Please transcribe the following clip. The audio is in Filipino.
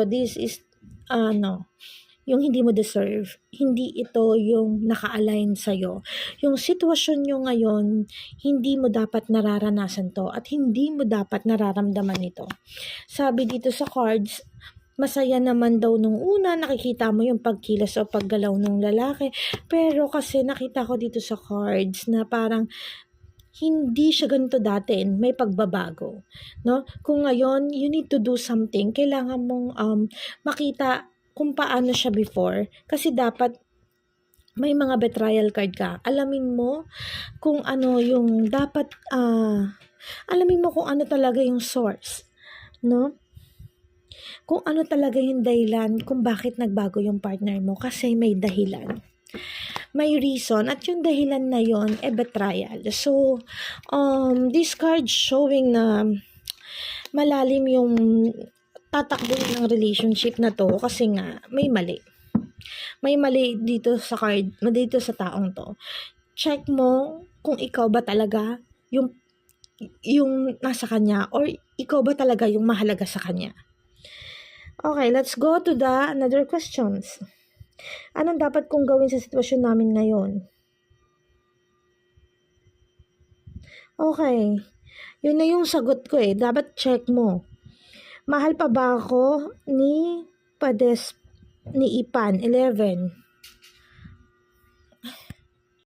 this is, yung hindi mo deserve. Hindi ito yung naka-align sa'yo. Yung sitwasyon nyo ngayon, hindi mo dapat nararanasan to at hindi mo dapat nararamdaman ito. Sabi dito sa cards, masaya naman daw nung una, nakikita mo yung pagkilos o paggalaw ng lalaki. Pero kasi nakita ko dito sa cards na parang hindi siya ganito dati, may pagbabago, no? Kung ngayon, you need to do something, kailangan mong makita kung paano siya before, kasi dapat may mga betrayal card ka. Alamin mo kung ano yung dapat, alamin mo kung ano talaga yung source, no? Kung ano talaga yung dahilan kung bakit nagbago yung partner mo, kasi may dahilan. May reason at yung dahilan na yon betrayal. So, this card showing na malalim yung tatakbo ng relationship na to kasi nga may mali. May mali dito sa card, dito sa taong to. Check mo kung ikaw ba talaga yung nasa kanya or ikaw ba talaga yung mahalaga sa kanya. Okay, let's go to the another questions. Anong dapat kong gawin sa sitwasyon namin ngayon? Okay, yun na yung sagot ko eh. Dapat check mo. Mahal pa ba ako ni Ipan? 11.